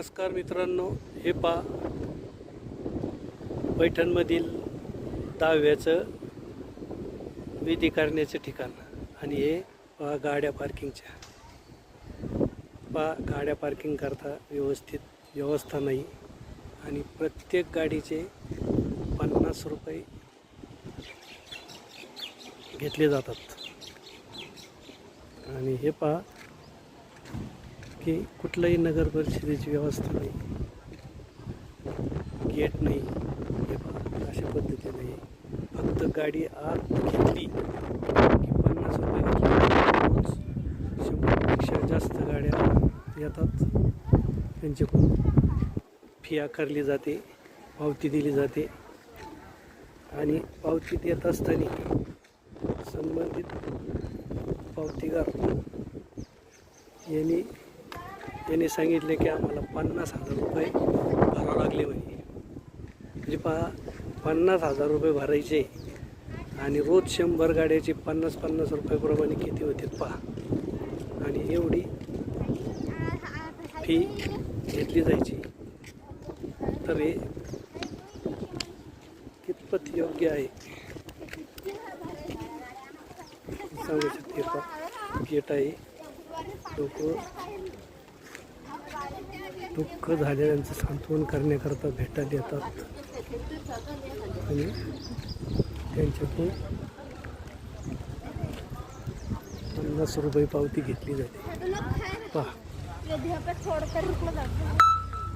नमस्कार मित्रांनो, हे पहा पैठणमधील दहाव्याचं विधी करण्याचं ठिकाण. आणि हे पहा गाड्या पार्किंगच्या. पहा गाड्या पार्किंग करता व्यवस्थित व्यवस्था नाही. आणि प्रत्येक गाडीचे 50 रुपये घेतले जातात. आणि हे पहा की कुठल्याही नगर परिषदेची व्यवस्था नाही, गेट नाही. हे पहा अशा पद्धतीने फक्त गाडी आत घेतली की 50 रुपये घेतले. 100पेक्षा जास्त गाड्या येतात, त्यांच्याकडून फी आकारली जाते, पावती दिली जाते. आणि पावती देत असताना संबंधित पावतीगार यांनी सांगितले की आम्हाला 50,000 रुपये भरावे लागले म्हणे. म्हणजे पहा 50,000 रुपये भरायचे आणि रोज 100 गाड्याचे 50-50 रुपयाप्रमाणे किती होते पहा. आणि एवढी फी घेतली जायची. तर हे कितपत योग्य आहे सांगू शकते. पहा गेट आहे. लोक दुःख झालेल्यांचं सांत्वन करण्याकरता भेटायला येतात आणि त्यांच्याकडून 50 रुपये पावती घेतली जाते. पहा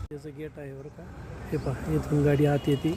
त्याचं गेट आहे बरं का. हे पहा इथून गाडी आत येते.